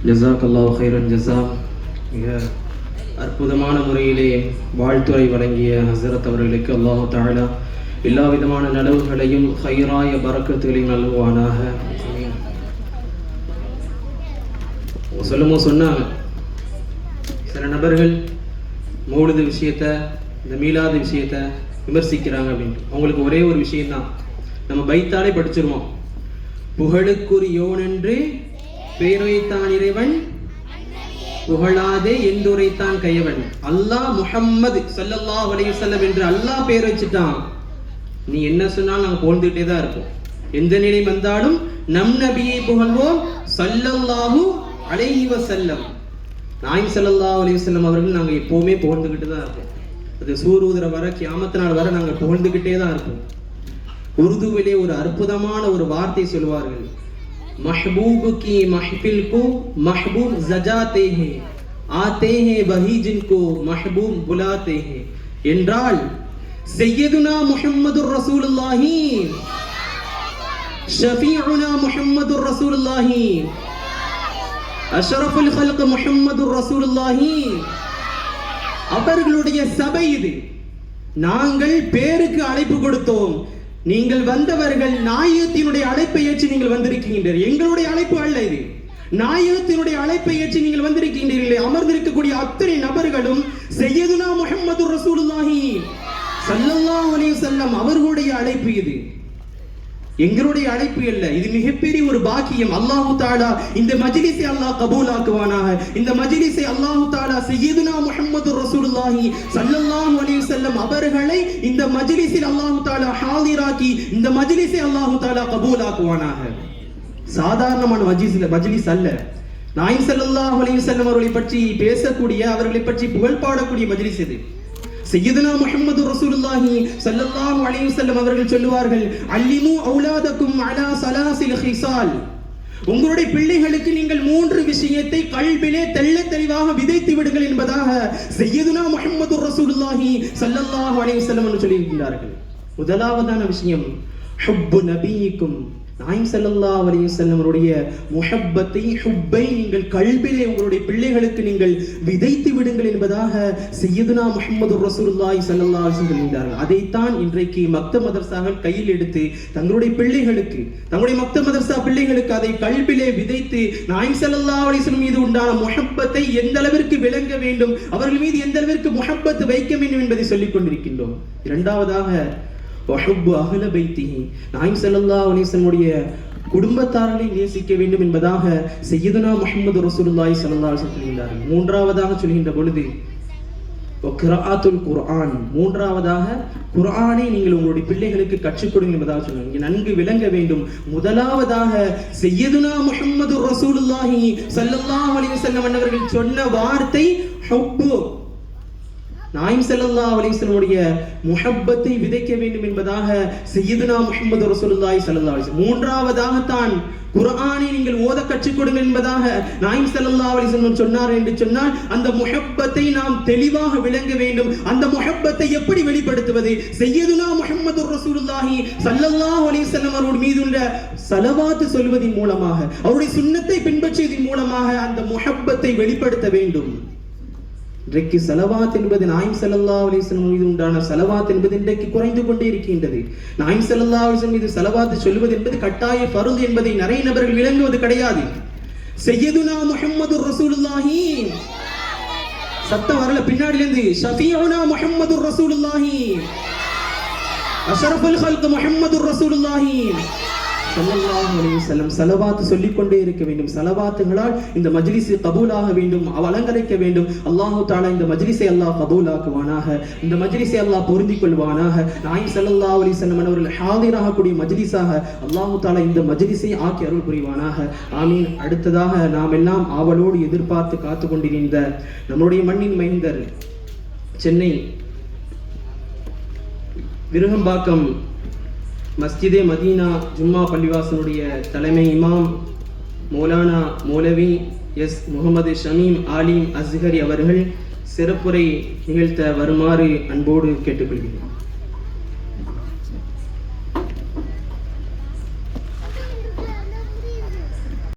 ஜஸாக்கல்லாஹு ஹைரன் ஜஸா. மிக அற்புதமான முறையிலே வாழ்த்துறை வழங்கிய ஹஸரத் அவர்களுக்கு அல்லாஹு தஆலா எல்லா விதமான நலவுகளையும் ஹைராய பரக்கத்துகளையும் நல்குவானாக. சொன்னாங்க சில நபர்கள் மௌலிது விஷயத்த, இந்த மீலாது விஷயத்த விமர்சிக்கிறாங்க அப்படின்ட்டு. அவங்களுக்கு ஒரே ஒரு விஷயம்தான், நம்ம பைத்தாலே படிச்சிருவோம், புகழுக்குரியோனென்று பேரைத்தான் இறைவன், புகழாதே என்றுரைத்தான் கையவன். அல்லாஹ் முஹம்மது ஸல்லல்லாஹு அலைஹி வஸல்லம் என்று அல்லாஹ் பேர் வச்சுட்டான். நீ என்ன சொன்னாலும் நாங்கள் புகழ்ந்துகிட்டே தான் இருப்போம். எந்த நிலை வந்தாலும் நம் நபியை புகழ்வோம் ஸல்லல்லாஹு அலைஹி வஸல்லம். நாயகம் ஸல்லல்லாஹு அலைஹி வஸல்லம் அவர்கள் நாங்கள் எப்போவுமே புகழ்ந்துக்கிட்டு தான் இருப்போம். அது சூரூதர வர கியாமத் நாள் வர நாங்கள் புகழ்ந்துக்கிட்டே தான் இருப்போம். உருதுவிலே ஒரு அற்புதமான ஒரு வார்த்தை சொல்வார்கள், महबूब की महफिल को महबूब सजाते हैं, आते हैं वही जिनको महबूब बुलाते हैं. என்றால் सैयदुना मुहम्मदुर रसूलुल्लाही, शफीउना मुहम्मदुर रसूलुल्लाही, अशरफुल खल्क मुहम्मदुर रसूलुल्लाही. அவர்களுடைய சபை இது. நாங்கள் பேருக்கு அழைப்பு கொடுத்தோம், நீங்கள் வந்தவர்கள் நாயகத்தினுடைய அழைப்பை ஏற்று நீங்கள் வந்திருக்கின்றீர்கள். எங்களுடைய அழைப்பு அல்ல இது, நாயகத்தினுடைய அழைப்பை ஏற்று நீங்கள் வந்திருக்கின்றீர்கள். அமர்ந்திருக்கக்கூடிய அத்தனை நபர்களும் சையதுனா முஹம்மதுர் ரசூலுல்லாஹி ஸல்லல்லாஹு அலைஹி வஸல்லம் அவர்களுடைய அழைப்பு இது, எங்களுடைய அழைப்பு அல்ல. இது மிகப்பெரிய ஒரு பாக்கியம். அல்லாஹு தஆலா இந்த மஜ்லிஸை அல்லாஹ் கபூல் ஆக்குவானாக. இந்த மஜ்லிஸை அல்லாஹு தஆலா சையதுனா முஹம்மதுர் ரசூலுல்லாஹி ஸல்லல்லாஹு அலைஹி வஸல்லம் அவர்களை இந்த மஜ்லிஸில் அல்லாஹு தஆலா ஹாதிராக்கி இந்த மஜ்லிஸை அல்லாஹு தஆலா கபூல் ஆக்குவானாக. சாதாரணமான மஜ்லிஸ் அல்ல. நாயகம் ஸல்லல்லாஹு அலைஹி வஸல்லம் அவர்களை பற்றி பேசக்கூடிய, அவர்களை பற்றி புகழ் பாடக்கூடிய மஜ்லிஸ் இது. சையதுனா முஹம்மது ரசூலுல்லாஹி ஸல்லல்லாஹு அலைஹி வஸல்லம் அவர்கள் சொல்லுவார்கள், அல்லிமு அவுலாதக்கும் அலா ஸலாஸில் ஹிஸால். உங்களுடைய பிள்ளைகளுக்கு நீங்கள் 3 விஷயத்தை கல்விலே தெள்ளத் தெளிவாக விதைத்து விடுங்கள் என்பதாக சையதுனா முஹம்மது ரசூலுல்லாஹி ஸல்லல்லாஹு அலைஹி வஸல்லம் என்று சொல்லியிருக்கிறார்கள். முதலாவதான விஷயம், ஹுப்பு நபியிக்கும், நாயகம் ஸல்லல்லாஹு அலைஹி வஸல்லம் அவருடைய முஹப்பத்தை, ஹுப்பை நீங்கள் கல்விலே உங்களுடைய பிள்ளைகளுக்கு நீங்கள் விதைத்து விடுங்கள் என்பதாக சையதுனா முஹம்மது ரசூலுல்லாஹி ஸல்லல்லாஹு அலைஹி வஸல்லம் சொல்கிறார்கள். அதைத்தான் இன்றைக்கு மக்தப் மதரசாக்கள் கையில் எடுத்து தங்களுடைய பிள்ளைகளுக்கு, தங்களுடைய மக்தப் மதரசா பிள்ளைகளுக்கு அதை கல்விலே விதைத்து நாயகம் ஸல்லல்லாஹு அலைஹி வஸல்லம் மீது உண்டான முஹப்பத்தை எந்த அளவிற்கு விளங்க வேண்டும், அவர்கள் மீது எந்த அளவிற்கு முஹப்பத் வைக்க வேண்டும் என்பதை சொல்லிக் கொண்டிருக்கின்றோம். இரண்டாவதாக வஹுப்பு அஹ்ல பைத்திஹி, நாயகம் ஸல்லல்லாஹு அலைஹி வஸல்லம் குடும்பத்தார்களை நேசிக்க வேண்டும் என்பதாக சையதுனா முஹம்மது ரசூலுல்லாஹி ஸல்லல்லாஹு அலைஹி வஸல்லம் சொல்கிறார்கள். மூன்றாவதாக சொல்கின்ற பொழுது வக்ராஅத்துல் குர்ஆன், மூன்றாவதாக குர்ஆனை நீங்கள் உங்களுடைய பிள்ளைகளுக்கு கற்றுக் கொடுங்க என்பதாக சொன்னாங்க. நன்கு விளங்க வேண்டும். முதலாவதாக சையதுனா முஹம்மது ரசூலுல்லாஹி ஸல்லல்லாஹு அலைஹி வஸல்லம் அவர்கள் சொன்ன வார்த்தை ஹுப்பு, நாயகம் ஸல்லல்லாஹு அலைஹி வஸல்லம் முஹப்பத்தை விதைக்க வேண்டும் என்பதாக சையதுனா முஹம்மது ரசூலுல்லாஹி ஸல்லல்லாஹு அலைஹி வஸல்லம். மூன்றாவதாக தான் குர்ஆனை நீங்கள் ஓத கற்றுக் கொடுங்கள் என்பதாக நாயகம் ஸல்லல்லாஹு அலைஹி வஸல்லம் சொன்னார் என்று சொன்னால், அந்த முஹப்பத்தை நாம் தெளிவாக விளங்க வேண்டும். அந்த முஹப்பத்தை எப்படி வெளிப்படுத்துவது? சையதுனா முஹம்மது ரசூலுல்லாஹி ஸல்லல்லாஹு அலைஹி வஸல்லம் அவர்கள் மீதுள்ள ஸலவாத் சொல்வதின் மூலமாக, அவருடைய சுன்னத்தை பின்பற்றியதன் மூலமாக அந்த முஹப்பத்தை வெளிப்படுத்த வேண்டும். இன்றைக்கு ஸலவாத் என்பது, நாயகம் ஸல்லல்லாஹு அலைஹி வஸல்லம் மீது உண்டான ஸலவாத் என்பது இன்றைக்கு குறைந்து கொண்டே இருக்கின்றது. நாயகம் ஸல்லல்லாஹு அலைஹி வஸல்லம் மீது ஸலவாத் சொல்வது என்பது கட்டாய ஃபர்து என்பதை நிறைய நபர்கள் விளங்குவது கிடையாது. சையதுனா முஹம்மது ரசூலுல்லாஹி, சத்தம் வரல பின்னாடில இருந்து, ஷஃபீஉனா முஹம்மது ரசூலுல்லாஹி, அஷ்ரஃபுல் ஹல்க் முஹம்மது ரசூலுல்லாஹி ஸல்லல்லாஹு அலைஹி வஸல்லம். ஸலவாத் சொல்லிக் கொண்டே இருக்க வேண்டும். ஸலவாத்துகளால் இந்த மஜ்லிஸ் கபூலாக வேண்டும், அலங்கரிக்க வேண்டும். அல்லாஹ் தஆலா இந்த மஜ்லிஸை அல்லாஹ் கபூலாக்குவானாக, இந்த மஜ்லிஸை அல்லாஹ் பொருந்திக் கொள்வானாக. நாயகம் ஸல்லல்லாஹு அலைஹி வஸல்லம் அவர்கள் ஹாதிராக கூடிய மஜ்லிஸாக அல்லாஹ் தஆலா இந்த மஜ்லிஸை ஆக்கி அருள் புரிவானாக. ஆமீன். அடுத்ததாக நாம் எல்லாம் ஆவலோடு எதிர்பார்த்து காத்து கொண்டிருந்த நம்முடைய மண்ணின் மைந்தர், சென்னை விருகம்பாக்கம் மஸ்ஜிதே மதீனா ஜும்மா பள்ளிவாசனுடைய தலைமை இமாம் மௌலானா மௌலவி எஸ் முகமது ஷமீம் ஆலிம் அஸ்ஹரி அவர்கள் சிறப்புரை நிகழ்த்த வருமாறு அன்போடு கேட்டுக்கொள்கிறேன்.